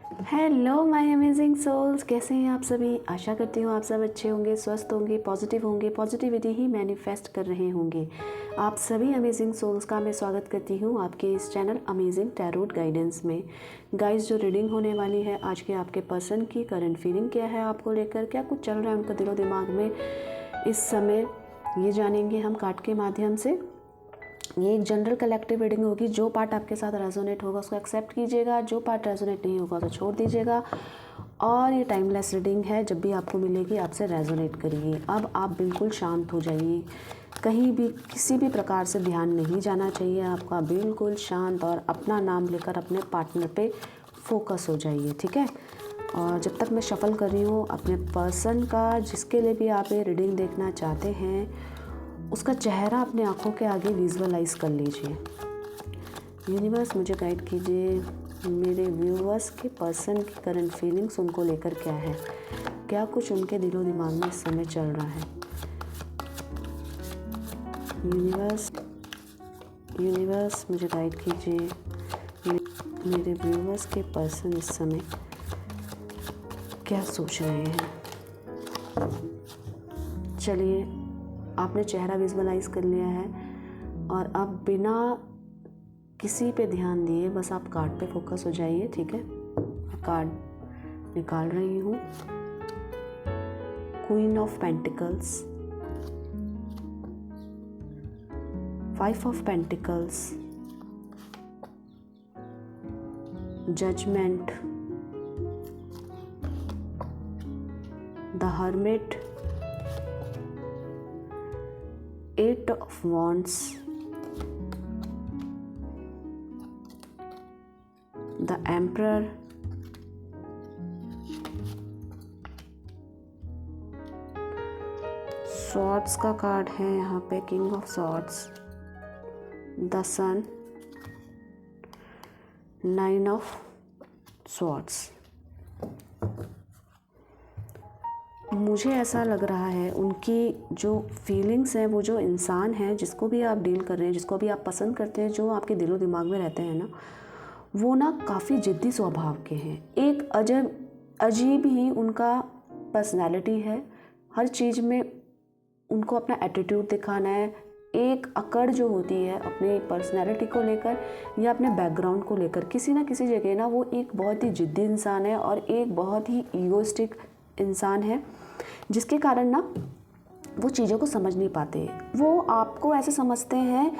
Hello my amazing souls, कैसे हैं आप सभी। आशा करती हूँ आप सब अच्छे होंगे, स्वस्थ होंगे, पॉजिटिव होंगे, पॉजिटिविटी ही मैनिफेस्ट कर रहे होंगे। आप सभी अमेजिंग सोल्स का मैं स्वागत करती हूँ आपके इस चैनल अमेजिंग टैरोट गाइडेंस में। गाइस, जो रीडिंग होने वाली है आज के आपके पर्सन की करंट फीलिंग क्या है, आपको लेकर क्या कुछ चल रहा है उनका दिलो दिमाग में इस समय, ये जानेंगे हम कार्ड के माध्यम से। ये एक जनरल कलेक्टिव रीडिंग होगी। जो पार्ट आपके साथ रेजोनेट होगा उसको एक्सेप्ट कीजिएगा, जो पार्ट रेजोनेट नहीं होगा तो छोड़ दीजिएगा। और ये टाइमलेस रीडिंग है, जब भी आपको मिलेगी आपसे रेजोनेट करिए। अब आप बिल्कुल शांत हो जाइए, कहीं भी किसी भी प्रकार से ध्यान नहीं जाना चाहिए आपका, बिल्कुल शांत, और अपना नाम लेकर अपने पार्टनर पे फोकस हो जाइए, ठीक है। और जब तक मैं शफल कर रही हूँ अपने पर्सन का, जिसके लिए भी आप ये रीडिंग देखना चाहते हैं, उसका चेहरा अपने आँखों के आगे विजुअलाइज कर लीजिए। यूनिवर्स मुझे गाइड कीजिए, मेरे व्यूअर्स के पर्सन की करंट फीलिंग्स उनको लेकर क्या है, क्या कुछ उनके दिलो दिमाग में इस समय चल रहा है। यूनिवर्स मुझे गाइड कीजिए, मेरे व्यूअर्स के पर्सन इस समय क्या सोच रहे हैं। चलिए, आपने चेहरा विजुअलाइज कर लिया है और अब बिना किसी पे ध्यान दिए बस आप कार्ड पे फोकस हो जाइए, ठीक है। कार्ड निकाल रही हूँ। Queen of pentacles, 5 of pentacles, judgment, the hermit, 8 of wands, the emperor, swords का कार्ड है यहाँ पे, king of swords, the sun, 9 of swords। मुझे ऐसा लग रहा है उनकी जो फीलिंग्स हैं, वो जो इंसान है जिसको भी आप डील कर रहे हैं, जिसको भी आप पसंद करते हैं, जो आपके दिलो दिमाग में रहते हैं ना, वो ना काफ़ी ज़िद्दी स्वभाव के हैं। एक अजीब ही उनका पर्सनालिटी है। हर चीज़ में उनको अपना एटीट्यूड दिखाना है। एक अकड़ जो होती है अपने पर्सनालिटी को लेकर या अपने बैकग्राउंड को लेकर, किसी ना किसी जगह ना वो एक बहुत ही ज़िद्दी इंसान है और एक बहुत ही ईगोइस्टिक इंसान है, जिसके कारण ना वो चीज़ों को समझ नहीं पाते। वो आपको ऐसे समझते हैं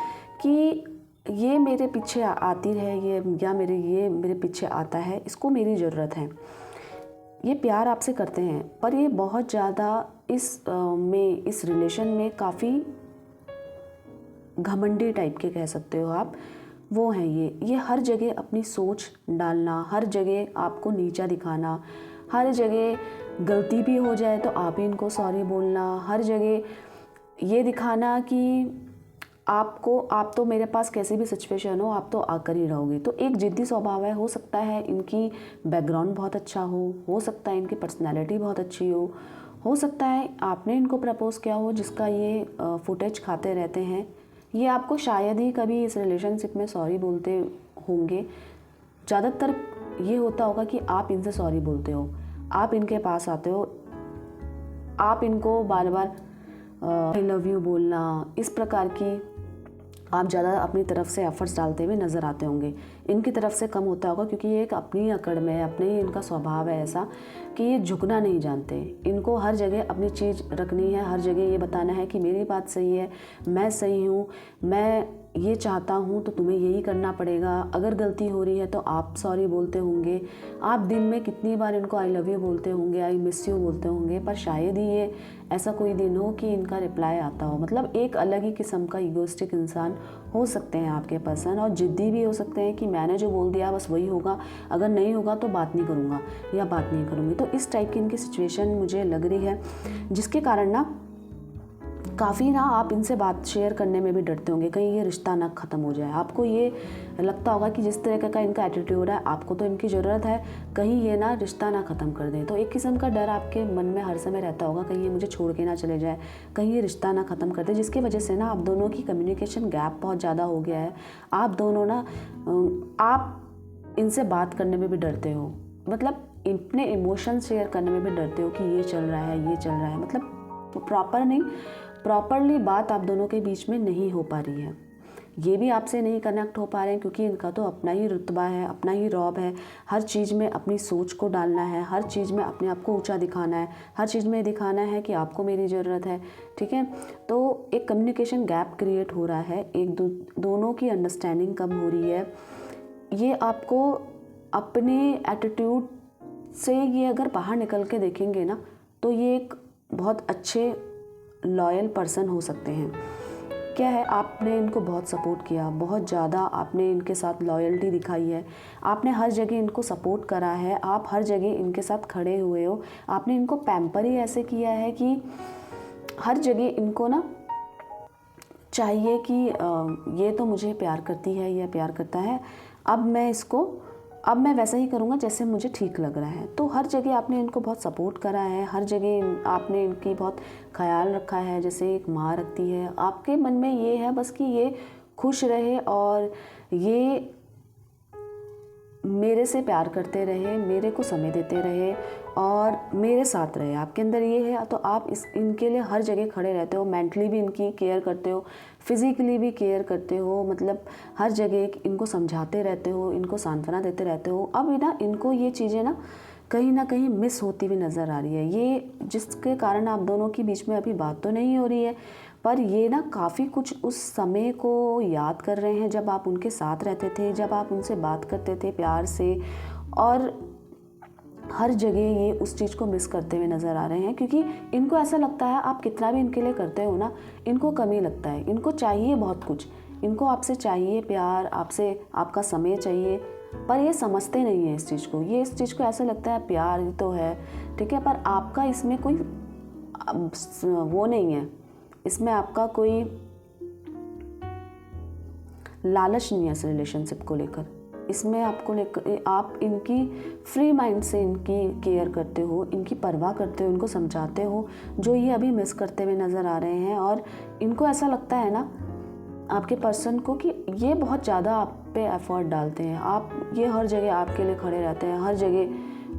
कि ये मेरे पीछे आती है, ये मेरे पीछे आता है, इसको मेरी ज़रूरत है। ये प्यार आपसे करते हैं, पर ये बहुत ज़्यादा इस रिलेशन में काफ़ी घमंडी टाइप के कह सकते हो आप, वो हैं ये हर जगह अपनी सोच डालना, हर जगह आपको नीचा दिखाना, हर जगह गलती भी हो जाए तो आप ही इनको सॉरी बोलना, हर जगह ये दिखाना कि आप तो मेरे पास कैसी भी सिचुएशन हो आप तो आकर ही रहोगे। तो एक जिद्दी स्वभाव है। हो सकता है इनकी बैकग्राउंड बहुत अच्छा हो सकता है इनकी पर्सनैलिटी बहुत अच्छी हो सकता है आपने इनको प्रपोज़ किया हो जिसका ये फुटेज खाते रहते हैं। ये आपको शायद ही कभी इस रिलेशनशिप में सॉरी बोलते होंगे। ज़्यादातर ये होता होगा कि आप इनसे सॉरी बोलते हो, आप इनके पास आते हो, आप इनको बार बार आई लव यू बोलना, इस प्रकार की आप ज़्यादा अपनी तरफ से एफर्ट्स डालते हुए नज़र आते होंगे। इनकी तरफ से कम होता होगा क्योंकि ये एक अपनी अकड़ में, अपने ही इनका स्वभाव है ऐसा कि ये झुकना नहीं जानते। इनको हर जगह अपनी चीज़ रखनी है, हर जगह ये बताना है कि मेरी बात सही है, मैं सही हूँ, मैं ये चाहता हूँ तो तुम्हें यही करना पड़ेगा। अगर गलती हो रही है तो आप सॉरी बोलते होंगे, आप दिन में कितनी बार इनको आई लव यू बोलते होंगे, आई मिस यू बोलते होंगे, पर शायद ही ये ऐसा कोई दिन हो कि इनका रिप्लाई आता हो। मतलब एक अलग ही किस्म का ईगोइस्टिक इंसान हो सकते हैं आपके पर्सन, और ज़िद्दी भी हो सकते हैं कि मैंने जो बोल दिया बस वही होगा, अगर नहीं होगा तो बात नहीं करूँगा या बात नहीं करूँगी। तो इस टाइप की इनकी सिचुएशन मुझे लग रही है, जिसके कारण ना काफ़ी ना आप इनसे बात शेयर करने में भी डरते होंगे, कहीं ये रिश्ता ना ख़त्म हो जाए। आपको ये लगता होगा कि जिस तरह का इनका एटीट्यूड है, आपको तो इनकी ज़रूरत है, कहीं ये ना रिश्ता ना ख़त्म कर दें। तो एक किस्म का डर आपके मन में हर समय रहता होगा, कहीं ये मुझे छोड़ के ना चले जाए, कहीं ये रिश्ता ना ख़त्म कर दे, जिसकी वजह से ना आप दोनों की कम्युनिकेशन गैप बहुत ज़्यादा हो गया है। आप दोनों ना आप इनसे बात करने में भी डरते हो, मतलब अपने इमोशन शेयर करने में भी डरते हो कि ये चल रहा है, ये चल रहा है, मतलब प्रॉपरली बात आप दोनों के बीच में नहीं हो पा रही है। ये भी आपसे नहीं कनेक्ट हो पा रहे हैं क्योंकि इनका तो अपना ही रुतबा है, अपना ही रौब है, हर चीज़ में अपनी सोच को डालना है, हर चीज़ में अपने आप को ऊंचा दिखाना है, हर चीज़ में दिखाना है कि आपको मेरी ज़रूरत है, ठीक है। तो एक कम्युनिकेशन गैप क्रिएट हो रहा है, दोनों की अंडरस्टैंडिंग कम हो रही है। ये आपको अपने एटीट्यूड से ये अगर बाहर निकल के देखेंगे ना तो ये एक बहुत अच्छे लॉयल पर्सन हो सकते हैं। क्या है, आपने इनको बहुत सपोर्ट किया, बहुत ज़्यादा आपने इनके साथ लॉयल्टी दिखाई है, आपने हर जगह इनको सपोर्ट करा है, आप हर जगह इनके साथ खड़े हुए हो, आपने इनको पैम्पर ही ऐसे किया है कि हर जगह इनको ना चाहिए कि ये तो मुझे प्यार करती है, ये प्यार करता है, अब मैं वैसा ही करूँगा जैसे मुझे ठीक लग रहा है। तो हर जगह आपने इनको बहुत सपोर्ट करा है, हर जगह आपने इनकी बहुत ख्याल रखा है, जैसे एक माँ रखती है। आपके मन में ये है बस कि ये खुश रहे और ये मेरे से प्यार करते रहे, मेरे को समय देते रहे और मेरे साथ रहे। आपके अंदर ये है तो आप इनके लिए हर जगह खड़े रहते हो, मेंटली भी इनकी केयर करते हो, फिज़िकली भी केयर करते हो, मतलब हर जगह इनको समझाते रहते हो, इनको सांत्वना देते रहते हो। अब ना इनको ये चीज़ें ना कहीं मिस होती हुई नज़र आ रही है, ये जिसके कारण आप दोनों के बीच में अभी बात तो नहीं हो रही है, पर ये ना काफ़ी कुछ उस समय को याद कर रहे हैं जब आप उनके साथ रहते थे, जब आप उनसे बात करते थे प्यार से, और हर जगह ये उस चीज़ को मिस करते हुए नज़र आ रहे हैं। क्योंकि इनको ऐसा लगता है आप कितना भी इनके लिए करते हो ना, इनको कमी लगता है, इनको चाहिए बहुत कुछ, इनको आपसे चाहिए प्यार, आपसे आपका समय चाहिए, पर ये समझते नहीं है इस चीज़ को। ये इस चीज़ को ऐसा लगता है प्यार ही तो है, ठीक है, पर आपका इसमें कोई वो नहीं है, इसमें आपका कोई लालच नहीं है इस रिलेशनशिप को लेकर। इसमें आपको लेकर आप इनकी फ्री माइंड से इनकी केयर करते हो, इनकी परवाह करते हो, इनको समझाते हो, जो ये अभी मिस करते हुए नज़र आ रहे हैं। और इनको ऐसा लगता है ना आपके पर्सन को कि ये बहुत ज़्यादा आप पे एफर्ट डालते हैं, आप ये हर जगह आपके लिए खड़े रहते हैं, हर जगह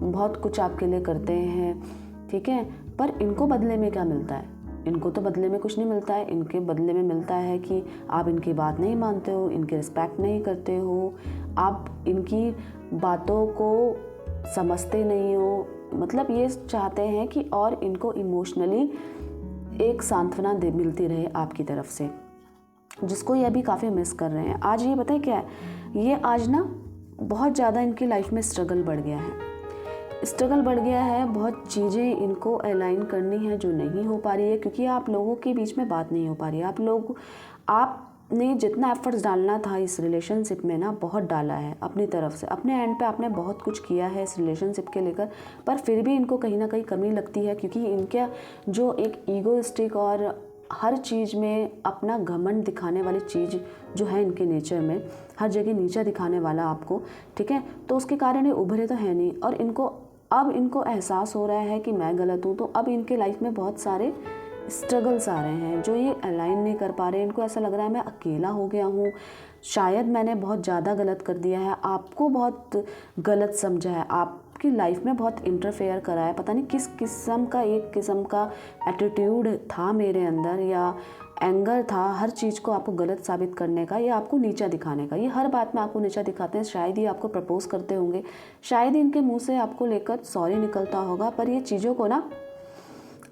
बहुत कुछ आपके लिए करते हैं, ठीक है, पर इनको बदले में क्या मिलता है? इनको तो बदले में कुछ नहीं मिलता है। इनके बदले में मिलता है कि आप इनकी बात नहीं मानते हो, इनकी रिस्पेक्ट नहीं करते हो, आप इनकी बातों को समझते नहीं हो, मतलब ये चाहते हैं कि और इनको इमोशनली एक सांत्वना मिलती रहे आपकी तरफ से, जिसको ये अभी काफ़ी मिस कर रहे हैं। आज ये बताए क्या है, ये आज ना बहुत ज़्यादा इनकी लाइफ में स्ट्रगल बढ़ गया है, बहुत चीज़ें इनको अलाइन करनी है जो नहीं हो पा रही है, क्योंकि आप लोगों के बीच में बात नहीं हो पा रही है। आपने जितना एफर्ट्स डालना था इस रिलेशनशिप में ना, बहुत डाला है अपनी तरफ से, अपने एंड पे आपने बहुत कुछ किया है इस रिलेशनशिप के लेकर, पर फिर भी इनको कहीं ना कहीं कमी लगती है, क्योंकि इनका जो एक ईगोइस्टिक और हर चीज़ में अपना घमंड दिखाने वाली चीज़ जो है इनके नेचर में, हर जगह नीचा दिखाने वाला आपको, ठीक है, तो उसके कारण ये उभरे तो है नहीं। और अब इनको एहसास हो रहा है कि मैं गलत हूँ, तो अब इनके लाइफ में बहुत सारे स्ट्रगल्स आ रहे हैं जो ये अलाइन नहीं कर पा रहे। इनको ऐसा लग रहा है मैं अकेला हो गया हूँ, शायद मैंने बहुत ज़्यादा गलत कर दिया है, आपको बहुत गलत समझा है, आपकी लाइफ में बहुत इंटरफेयर करा है, पता नहीं किस किस्म का एटीट्यूड था मेरे अंदर, या एंगर था हर चीज़ को आपको गलत साबित करने का, या आपको नीचा दिखाने का। ये हर बात में आपको नीचा दिखाते हैं, शायद ही आपको प्रपोज करते होंगे, शायद ही इनके मुंह से आपको लेकर सॉरी निकलता होगा, पर ये चीज़ों को ना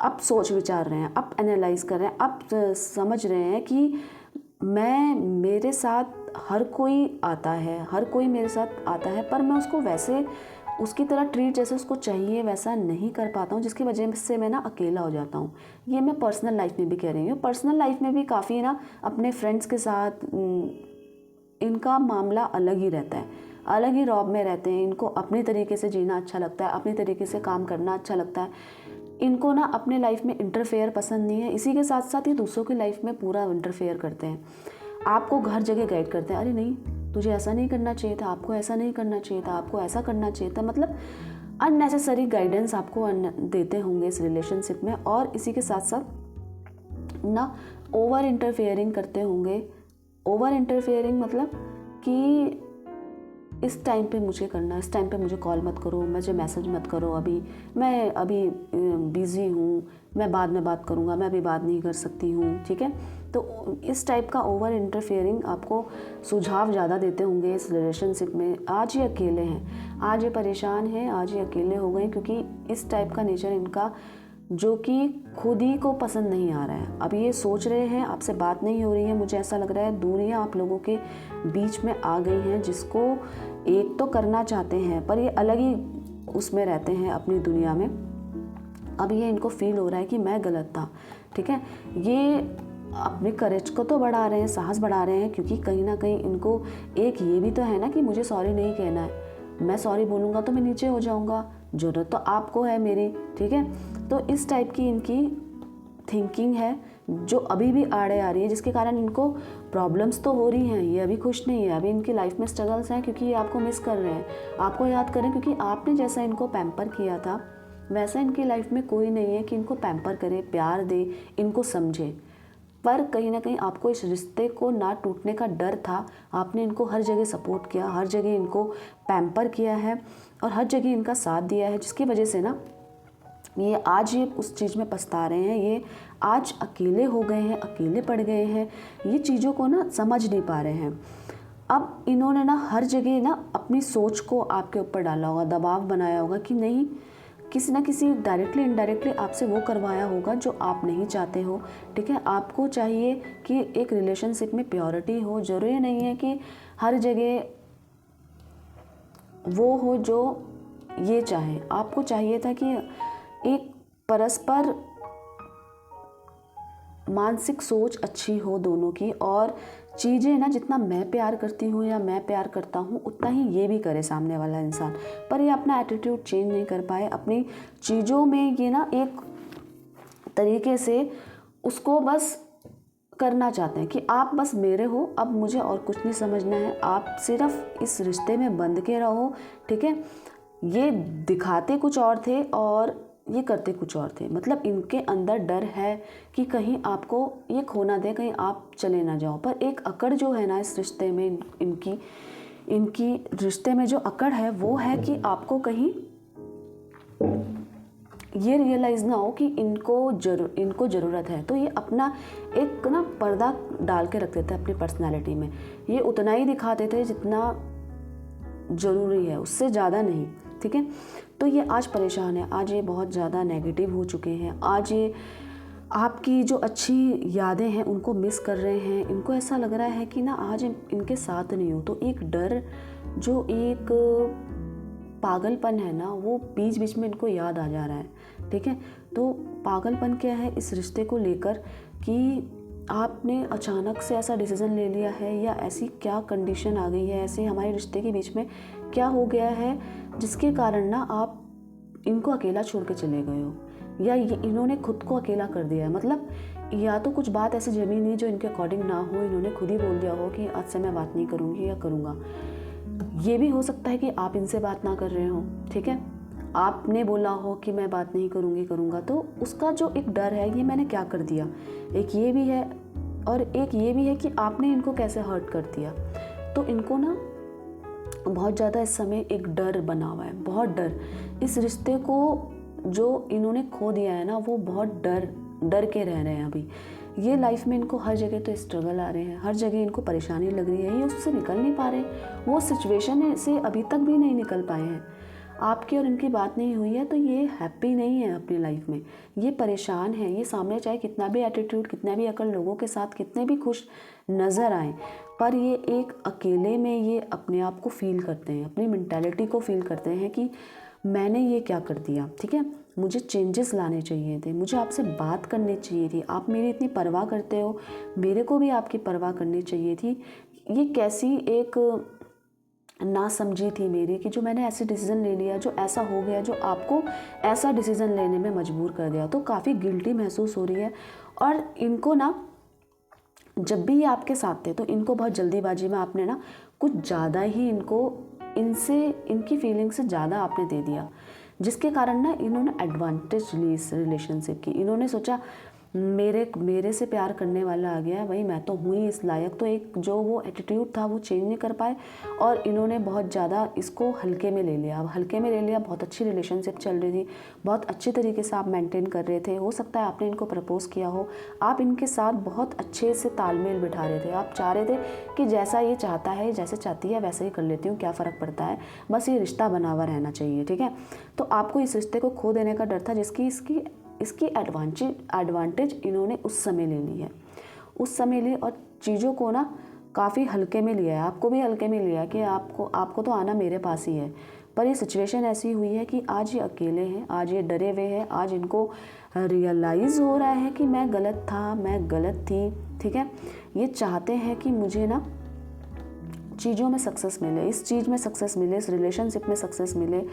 अब सोच विचार रहे हैं, अब एनालाइज कर रहे हैं, अब समझ रहे हैं कि मेरे साथ हर कोई आता है, पर मैं उसको वैसे उसकी तरह ट्रीट जैसे उसको चाहिए वैसा नहीं कर पाता हूँ, जिसकी वजह से मैं ना अकेला हो जाता हूँ। ये मैं पर्सनल लाइफ में भी कह रही हूँ, पर्सनल लाइफ में भी काफ़ी ना अपने फ्रेंड्स के साथ इनका मामला अलग ही रहता है, अलग ही रौब में रहते हैं। इनको अपने तरीके से जीना अच्छा लगता है, अपने तरीके से काम करना अच्छा लगता है, इनको ना अपने लाइफ में इंटरफेयर पसंद नहीं है। इसी के साथ साथ ये दूसरों की लाइफ में पूरा इंटरफेयर करते हैं, आपको हर जगह गाइड करते हैं, अरे नहीं तुझे ऐसा नहीं करना चाहिए था, आपको ऐसा नहीं करना चाहिए था, आपको ऐसा करना चाहिए था, मतलब अननेसेसरी गाइडेंस आपको देते होंगे इस रिलेशनशिप में। और इसी के साथ साथ ना ओवर इंटरफेयरिंग करते होंगे। ओवर इंटरफेयरिंग मतलब कि इस टाइम पे मुझे करना, इस टाइम पे मुझे कॉल मत करो, मुझे मैसेज मत करो, मैं अभी बिज़ी हूँ, मैं बाद में बात करूँगा, मैं अभी बात नहीं कर सकती हूँ, ठीक है। तो इस टाइप का ओवर इंटरफेयरिंग आपको सुझाव ज़्यादा देते होंगे इस रिलेशनशिप में। आज ये अकेले हैं, आज ये परेशान हैं, आज ये अकेले हो गए, क्योंकि इस टाइप का नेचर इनका जो कि खुद ही को पसंद नहीं आ रहा है। अब ये सोच रहे हैं, आपसे बात नहीं हो रही है, मुझे ऐसा लग रहा है दूरियां आप लोगों के बीच में आ गई हैं, जिसको एक तो करना चाहते हैं पर ये अलग ही उसमें रहते हैं अपनी दुनिया में। अब ये इनको फील हो रहा है कि मैं गलत था, ठीक है। ये अपने करेज को तो बढ़ा रहे हैं, साहस बढ़ा रहे हैं, क्योंकि कहीं ना कहीं इनको एक ये भी तो है ना कि मुझे सॉरी नहीं कहना है, मैं सॉरी बोलूँगा तो मैं नीचे हो जाऊँगा, ज़रूरत तो आपको है मेरी, ठीक है। तो इस टाइप की इनकी थिंकिंग है जो अभी भी आड़े आ रही है, जिसके कारण इनको प्रॉब्लम्स तो हो रही हैं। ये अभी खुश नहीं है, अभी इनकी लाइफ में स्ट्रगल्स हैं, क्योंकि ये आपको मिस कर रहे हैं, आपको याद कर रहे हैं, क्योंकि आपने जैसा इनको पैम्पर किया था वैसा इनकी लाइफ में कोई नहीं है कि इनको पैम्पर करे, प्यार दे, इनको समझे। पर कहीं ना कहीं आपको इस रिश्ते को ना टूटने का डर था, आपने इनको हर जगह सपोर्ट किया, हर जगह इनको पैम्पर किया है और हर जगह इनका साथ दिया है, जिसकी वजह से ना ये आज ये उस चीज़ में पछता रहे हैं। ये आज अकेले हो गए हैं, अकेले पड़ गए हैं, ये चीज़ों को ना समझ नहीं पा रहे हैं। अब इन्होंने ना हर जगह ना अपनी सोच को आपके ऊपर डाला होगा, दबाव बनाया होगा कि नहीं, किसी ना किसी डायरेक्टली इनडायरेक्टली आपसे वो करवाया होगा जो आप नहीं चाहते हो, ठीक है। आपको चाहिए कि एक रिलेशनशिप में प्योरिटी हो, ज़रूरी नहीं है कि हर जगह वो हो जो ये चाहे। आपको चाहिए था कि एक परस्पर मानसिक सोच अच्छी हो दोनों की, और चीज़ें ना जितना मैं प्यार करती हूँ या मैं प्यार करता हूँ उतना ही ये भी करे सामने वाला इंसान। पर ये अपना एटीट्यूड चेंज नहीं कर पाए, अपनी चीज़ों में ये ना एक तरीके से उसको बस करना चाहते हैं कि आप बस मेरे हो, अब मुझे और कुछ नहीं समझना है, आप सिर्फ इस रिश्ते में बंध के रहो, ठीक है। ये दिखाते कुछ और थे और ये करते कुछ और थे, मतलब इनके अंदर डर है कि कहीं आपको ये खोना दे, कहीं आप चले ना जाओ। पर एक अकड़ जो है ना इस रिश्ते में, इनकी रिश्ते में जो अकड़ है वो है कि आपको कहीं ये रियलाइज़ ना हो कि इनको ज़रूरत है। तो ये अपना एक ना पर्दा डाल के रख देते हैं अपनी पर्सनैलिटी में। ये उतना ही दिखाते थे जितना ज़रूरी है, उससे ज़्यादा नहीं, ठीक है। तो ये आज परेशान है, आज ये बहुत ज़्यादा नेगेटिव हो चुके हैं, आज ये आपकी जो अच्छी यादें हैं उनको मिस कर रहे हैं। इनको ऐसा लग रहा है कि ना आज इनके साथ नहीं हो, तो एक डर, जो एक पागलपन है ना, वो बीच बीच में इनको याद आ जा रहा है, ठीक है। तो पागलपन क्या है इस रिश्ते को लेकर कि आपने अचानक से ऐसा डिसीज़न ले लिया है, या ऐसी क्या कंडीशन आ गई है, ऐसे हमारे रिश्ते के बीच में क्या हो गया है जिसके कारण ना आप इनको अकेला छोड़ के चले गए हो, या इन्होंने खुद को अकेला कर दिया है। मतलब या तो कुछ बात ऐसी जमी नहीं जो इनके अकॉर्डिंग ना हो, इन्होंने खुद ही बोल दिया हो कि आज से मैं बात नहीं करूँगी या करूँगा। ये भी हो सकता है कि आप इनसे बात ना कर रहे हो, ठीक है, आपने बोला हो कि मैं बात नहीं करूँगी, करूँगा, तो उसका जो एक डर है, ये मैंने क्या कर दिया, एक ये भी है, और एक ये भी है कि आपने इनको कैसे हर्ट कर दिया। तो इनको ना बहुत ज़्यादा इस समय एक डर बना हुआ है, बहुत डर। इस रिश्ते को जो इन्होंने खो दिया है ना, वो बहुत डर के रह रहे हैं अभी। ये लाइफ में इनको हर जगह तो स्ट्रगल आ रहे हैं, हर जगह इनको परेशानी लग रही है, ये उससे निकल नहीं पा रहे, वो सिचुएशन से अभी तक भी नहीं निकल पाए हैं। आपकी और इनकी बात नहीं हुई है तो ये हैप्पी नहीं है अपनी लाइफ में, ये परेशान है। ये सामने चाहे कितना भी एटीट्यूड, कितना भी अकल, लोगों के साथ कितने भी खुश नज़र आए, पर ये एक अकेले में ये अपने आप को फील करते हैं, अपनी मेंटालिटी को फील करते हैं कि मैंने ये क्या कर दिया, ठीक है, मुझे चेंजेस लाने चाहिए थे, मुझे आपसे बात करनी चाहिए थी, आप मेरी इतनी परवाह करते हो, मेरे को भी आपकी परवाह करनी चाहिए थी। ये कैसी एक ना समझी थी मेरी कि जो मैंने ऐसे डिसीज़न ले लिया, जो ऐसा हो गया, जो आपको ऐसा डिसीज़न लेने में मजबूर कर दिया। तो काफ़ी गिल्टी महसूस हो रही है, और इनको ना जब भी ये आपके साथ थे तो इनको बहुत जल्दीबाजी में आपने ना कुछ ज़्यादा ही इनकी फीलिंग से ज़्यादा आपने दे दिया, जिसके कारण ना इन्होंने एडवांटेज ली इस रिलेशनशिप की। इन्होंने सोचा मेरे से प्यार करने वाला आ गया है, वही मैं तो हूँ ही इस लायक। तो एक जो वो एटीट्यूड था वो चेंज नहीं कर पाए और इन्होंने बहुत ज़्यादा इसको हल्के में ले लिया। अब हल्के में ले लिया, बहुत अच्छी रिलेशनशिप चल रही थी, बहुत अच्छी तरीके से आप मेंटेन कर रहे थे। हो सकता है आपने इनको प्रपोज़ किया हो, आप इनके साथ बहुत अच्छे से तालमेल बिठा रहे थे। आप चाह रहे थे कि जैसा ये चाहता है, जैसे चाहती है वैसे ही कर लेती हूँ, क्या फ़र्क पड़ता है, बस ये रिश्ता बना हुआ रहना चाहिए, ठीक है। तो आपको इस रिश्ते को खो देने का डर था, जिसकी इसकी एडवांटेज इन्होंने उस समय ले ली है, उस समय ली और चीज़ों को ना काफ़ी हल्के में लिया है। आपको भी हल्के में लिया कि आपको तो आना मेरे पास ही है। पर ये सिचुएशन ऐसी हुई है कि आज ये अकेले हैं, आज ये डरे हुए हैं, आज इनको रियलाइज़ हो रहा है कि मैं गलत था, मैं गलत थी, ठीक है। ये चाहते हैं कि मुझे ना चीज़ों में सक्सेस मिले, इस चीज़ में सक्सेस मिले, इस रिलेशनशिप में सक्सेस मिले,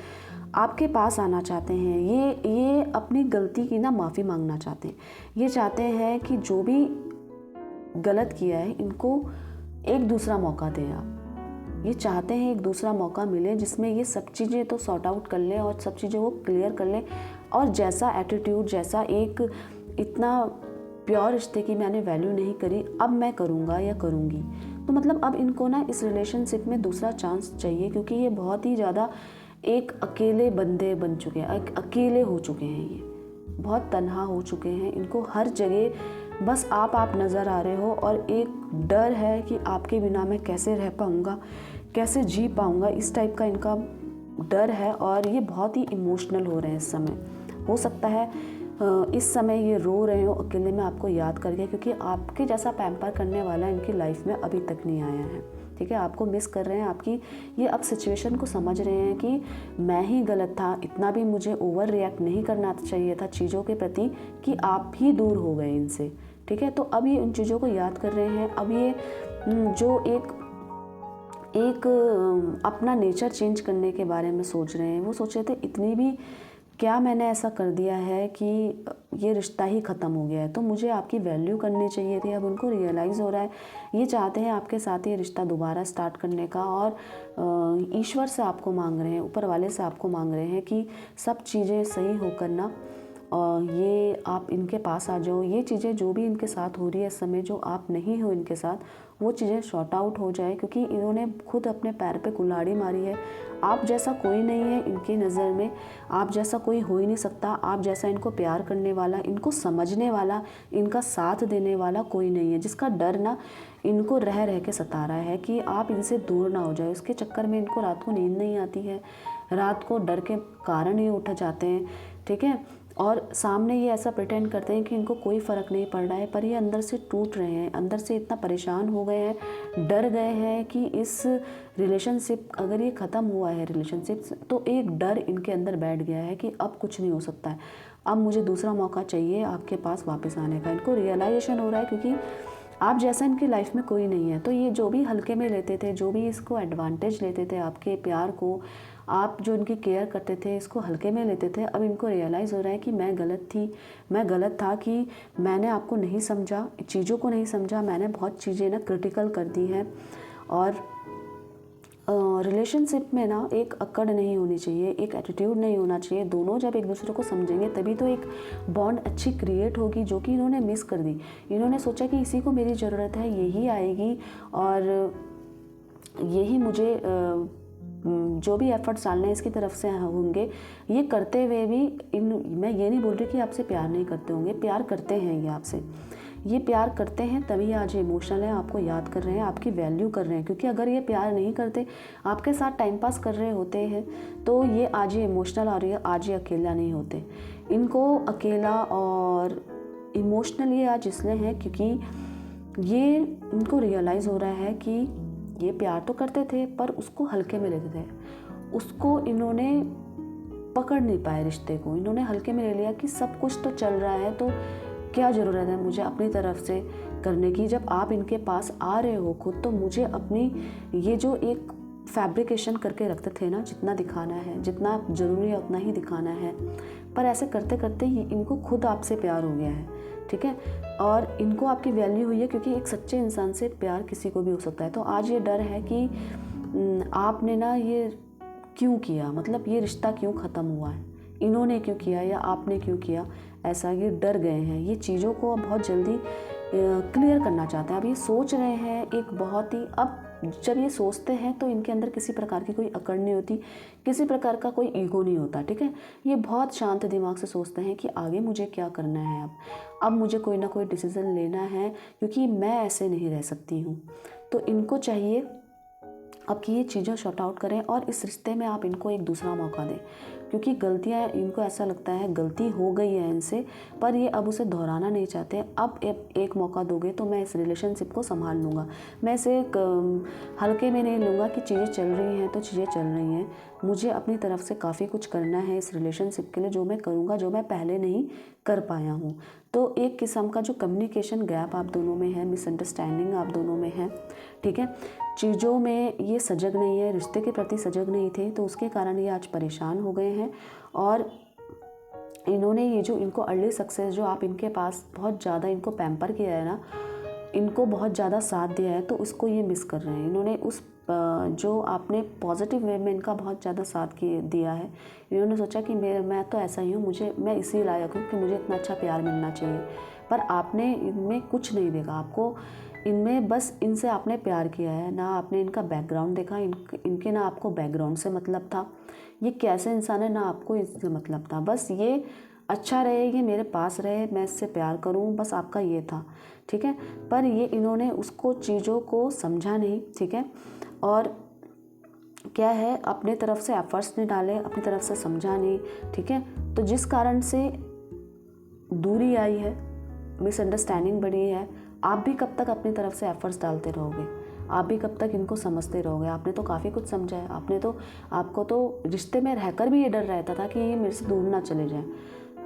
आपके पास आना चाहते हैं। ये अपनी गलती की ना माफ़ी मांगना चाहते हैं। ये चाहते हैं कि जो भी गलत किया है इनको एक दूसरा मौका दें आप। ये चाहते हैं एक दूसरा मौका मिले जिसमें ये सब चीज़ें तो सॉर्ट आउट कर लें और सब चीज़ें वो क्लियर कर लें। और जैसा एटीट्यूड, जैसा एक इतना प्योर रिश्ते की मैंने वैल्यू नहीं करी, अब मैं करूँगा या करूँगी। तो मतलब अब इनको ना इस रिलेशनशिप में दूसरा चांस चाहिए, क्योंकि ये बहुत ही ज़्यादा एक अकेले बंदे बन चुके हैं, एक अकेले हो चुके हैं, ये बहुत तन्हा हो चुके हैं। इनको हर जगह बस आप नज़र आ रहे हो और एक डर है कि आपके बिना मैं कैसे रह पाऊँगा, कैसे जी पाऊँगा, इस टाइप का इनका डर है। और ये बहुत ही इमोशनल हो रहे हैं इस समय। हो सकता है इस समय ये रो रहे हो अकेले में आपको याद करके, क्योंकि आपके जैसा पैम्पर करने वाला इनकी लाइफ में अभी तक नहीं आया है, ठीक है। आपको मिस कर रहे हैं, आपकी ये अब सिचुएशन को समझ रहे हैं कि मैं ही गलत था, इतना भी मुझे ओवर रिएक्ट नहीं करना चाहिए था चीज़ों के प्रति कि आप ही दूर हो गए इनसे, ठीक है। तो अब ये उन चीज़ों को याद कर रहे हैं। अब ये जो एक अपना नेचर चेंज करने के बारे में सोच रहे हैं। वो सोच रहे थे इतनी भी क्या मैंने ऐसा कर दिया है कि ये रिश्ता ही ख़त्म हो गया है, तो मुझे आपकी वैल्यू करनी चाहिए थी। अब उनको रियलाइज़ हो रहा है, ये चाहते हैं आपके साथ ये रिश्ता दोबारा स्टार्ट करने का और ईश्वर से आपको मांग रहे हैं, ऊपर वाले से आपको मांग रहे हैं कि सब चीज़ें सही होकर ना ये आप इनके पास आ जाओ। ये चीज़ें जो भी इनके साथ हो रही है इस समय, जो आप नहीं हो इनके साथ, वो चीज़ें शॉर्ट आउट हो जाए, क्योंकि इन्होंने खुद अपने पैर पे कुल्हाड़ी मारी है। आप जैसा कोई नहीं है इनकी नज़र में, आप जैसा कोई हो ही नहीं सकता। आप जैसा इनको प्यार करने वाला, इनको समझने वाला, इनका साथ देने वाला कोई नहीं है, जिसका डर ना इनको रह रह के सता रहा है कि आप इनसे दूर ना हो जाए। उसके चक्कर में इनको रात को नींद नहीं आती है, रात को डर के कारण ही उठ जाते हैं, ठीक है। और सामने ये ऐसा प्रिटेंड करते हैं कि इनको कोई फ़र्क नहीं पड़ रहा है, पर ये अंदर से टूट रहे हैं, अंदर से इतना परेशान हो गए हैं, डर गए हैं कि इस रिलेशनशिप अगर ये ख़त्म हुआ है रिलेशनशिप, तो एक डर इनके अंदर बैठ गया है कि अब कुछ नहीं हो सकता है, अब मुझे दूसरा मौका चाहिए आपके पास वापस आने का। इनको रियलाइजेशन हो रहा है क्योंकि आप जैसा इनकी लाइफ में कोई नहीं है। तो ये जो भी हल्के में लेते थे, जो भी इसको एडवांटेज लेते थे, आपके प्यार को, आप जो इनकी केयर करते थे, इसको हल्के में लेते थे, अब इनको रियलाइज़ हो रहा है कि मैं गलत थी, मैं गलत था कि मैंने आपको नहीं समझा, चीज़ों को नहीं समझा, मैंने बहुत चीज़ें ना क्रिटिकल कर दी हैं। और रिलेशनशिप में ना एक अकड़ नहीं होनी चाहिए, एक एटीट्यूड नहीं होना चाहिए। दोनों जब एक दूसरे को समझेंगे तभी तो एक बॉन्ड अच्छी क्रिएट होगी, जो कि इन्होंने मिस कर दी। इन्होंने सोचा कि इसी को मेरी ज़रूरत है, यही आएगी और यही मुझे जो भी एफर्ट्स डालने हैं इसकी तरफ से होंगे। ये करते हुए भी मैं ये नहीं बोल रही कि आपसे प्यार नहीं करते होंगे, प्यार करते हैं ये आपसे, ये प्यार करते हैं तभी आज इमोशनल है, आपको याद कर रहे हैं, आपकी वैल्यू कर रहे हैं। क्योंकि अगर ये प्यार नहीं करते, आपके साथ टाइम पास कर रहे होते हैं, तो ये आज ये इमोशनल आ रही है, आज ये अकेला नहीं होते। इनको अकेला और इमोशनल ये आज इसलिए है क्योंकि ये इनको रियलाइज़ हो रहा है कि ये प्यार तो करते थे पर उसको हल्के में लेते थे, उसको इन्होंने पकड़ नहीं पाए, रिश्ते को इन्होंने हल्के में ले लिया कि सब कुछ तो चल रहा है, तो क्या ज़रूरत है मुझे अपनी तरफ से करने की। जब आप इनके पास आ रहे हो खुद, तो मुझे अपनी ये जो एक फैब्रिकेशन करके रखते थे ना, जितना दिखाना है, जितना ज़रूरी है उतना ही दिखाना है, पर ऐसे करते करते ही इनको खुद आपसे प्यार हो गया है, ठीक है। और इनको आपकी वैल्यू हुई है, क्योंकि एक सच्चे इंसान से प्यार किसी को भी हो सकता है। तो आज ये डर है कि आपने ना ये क्यों किया, मतलब ये रिश्ता क्यों ख़त्म हुआ है, इन्होंने क्यों किया या आपने क्यों किया, ऐसा, ये डर गए हैं, ये चीज़ों को बहुत जल्दी क्लियर करना चाहते हैं। अब ये सोच रहे हैं एक बहुत ही, अब जब ये सोचते हैं तो इनके अंदर किसी प्रकार की कोई अकड़ नहीं होती, किसी प्रकार का कोई ईगो नहीं होता, ठीक है। ये बहुत शांत दिमाग से सोचते हैं कि आगे मुझे क्या करना है, अब मुझे कोई ना कोई डिसीज़न लेना है, क्योंकि मैं ऐसे नहीं रह सकती हूँ। तो इनको चाहिए अब कि ये चीज़ें शॉर्ट आउट करें और इस रिश्ते में आप इनको एक दूसरा मौका दें, क्योंकि गलतियाँ, इनको ऐसा लगता है गलती हो गई है इनसे, पर ये अब उसे दोहराना नहीं चाहते। अब एक मौका दोगे तो मैं इस रिलेशनशिप को संभाल लूँगा, मैं इसे हल्के में नहीं लूँगा कि चीज़ें चल रही हैं तो चीज़ें चल रही हैं, मुझे अपनी तरफ से काफ़ी कुछ करना है इस रिलेशनशिप के लिए, जो मैं करूँगा, जो मैं पहले नहीं कर पाया हूँ। तो एक किस्म का जो कम्युनिकेशन गैप आप दोनों में है, मिसअंडरस्टैंडिंग आप दोनों में है, ठीक है। चीज़ों में ये सजग नहीं है, रिश्ते के प्रति सजग नहीं थे, तो उसके कारण ये आज परेशान हो गए हैं। और इन्होंने ये जो इनको अर्ली सक्सेस जो आप इनके पास बहुत ज़्यादा इनको पैम्पर किया है ना, इनको बहुत ज़्यादा साथ दिया है, तो उसको ये मिस कर रहे हैं। इन्होंने उस जो आपने पॉजिटिव वे में इनका बहुत ज़्यादा साथ दिया है, इन्होंने सोचा कि मैं तो ऐसा ही हूँ, मैं इसी लायक हूँ कि मुझे इतना अच्छा प्यार मिलना चाहिए, पर आपने इनमें कुछ नहीं देखा। आपको इनमें बस इनसे आपने प्यार किया है, ना आपने इनका बैकग्राउंड देखा, इनके ना आपको बैकग्राउंड से मतलब था, ये कैसे इंसान है ना आपको इससे मतलब था, बस ये अच्छा रहे, ये मेरे पास रहे, मैं इससे प्यार करूं, बस आपका ये था, ठीक है। पर ये इन्होंने उसको चीज़ों को समझा नहीं, ठीक है। और क्या है, अपने तरफ से एफर्ट्स नहीं डाले, अपनी तरफ से समझा नहीं, ठीक है। तो जिस कारण से दूरी आई है, मिसअंडरस्टैंडिंग बढ़ी है, आप भी कब तक अपनी तरफ से एफर्ट्स डालते रहोगे, आप भी कब तक इनको समझते रहोगे। आपने तो काफ़ी कुछ समझा है, आपको तो रिश्ते में रहकर भी ये डर रहता था कि ये मेरे से दूर ना चले जाए,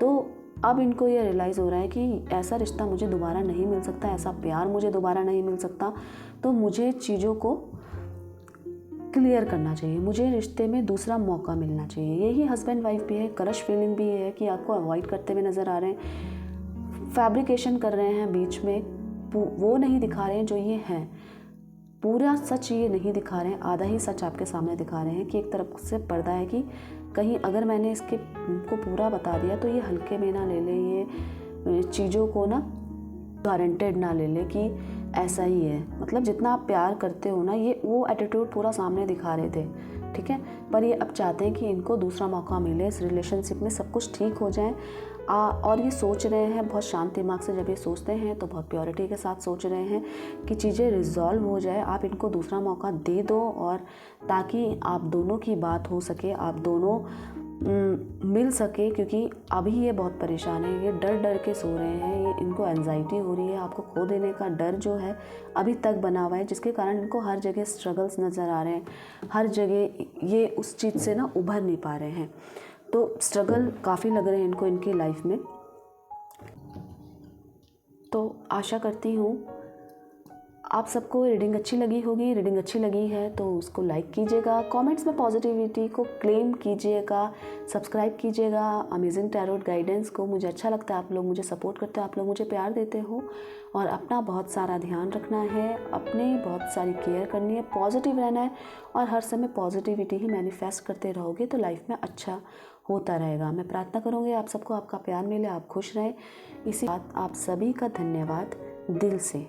तो अब इनको ये रियलाइज़ हो रहा है कि ऐसा रिश्ता मुझे दोबारा नहीं मिल सकता, ऐसा प्यार मुझे दोबारा नहीं मिल सकता, तो मुझे चीज़ों को क्लियर करना चाहिए, मुझे रिश्ते में दूसरा मौका मिलना चाहिए। यही हस्बैंड वाइफ भी है, क्रश फीलिंग भी है कि आपको अवॉइड करते हुए नज़र आ रहे हैं, फैब्रिकेशन कर रहे हैं बीच में, वो नहीं दिखा रहे हैं जो ये हैं, पूरा सच ये नहीं दिखा रहे हैं, आधा ही सच आपके सामने दिखा रहे हैं कि एक तरफ से पर्दा है कि कहीं अगर मैंने को पूरा बता दिया तो ये हल्के में ना ले ले, ये चीज़ों को ना गारंटेड ना ले ले कि ऐसा ही है, मतलब जितना आप प्यार करते हो ना, ये वो एटीट्यूड पूरा सामने दिखा रहे थे, ठीक है। पर ये अब चाहते हैं कि इनको दूसरा मौका मिले, इस रिलेशनशिप में सब कुछ ठीक हो जाए। और ये सोच रहे हैं बहुत शांत दिमाग से, जब ये सोचते हैं तो बहुत प्योरिटी के साथ सोच रहे हैं कि चीज़ें रिजॉल्व हो जाए, आप इनको दूसरा मौका दे दो, और ताकि आप दोनों की बात हो सके, आप दोनों मिल सके, क्योंकि अभी ये बहुत परेशान है, ये डर डर के सो रहे हैं, ये इनको एंजाइटी हो रही है, आपको खो देने का डर जो है अभी तक बना हुआ है, जिसके कारण इनको हर जगह स्ट्रगल्स नज़र आ रहे हैं, हर जगह ये उस चीज़ से ना उभर नहीं पा रहे हैं, तो स्ट्रगल काफ़ी लग रहे हैं इनको इनकी लाइफ में। तो आशा करती हूँ आप सबको रीडिंग अच्छी लगी होगी। रीडिंग अच्छी लगी है तो उसको लाइक कीजिएगा, कमेंट्स में पॉजिटिविटी को क्लेम कीजिएगा, सब्सक्राइब कीजिएगा अमेजिंग टैरोट गाइडेंस को। मुझे अच्छा लगता है आप लोग मुझे सपोर्ट करते हो, आप लोग मुझे प्यार देते हो। और अपना बहुत सारा ध्यान रखना है, अपने बहुत सारी केयर करनी है, पॉजिटिव रहना है, और हर समय पॉजिटिविटी ही मैनिफेस्ट करते रहोगे तो लाइफ में अच्छा होता रहेगा। मैं प्रार्थना करूँगी आप सबको आपका प्यार मिले, आप खुश रहें। इसी बात आप सभी का धन्यवाद दिल से।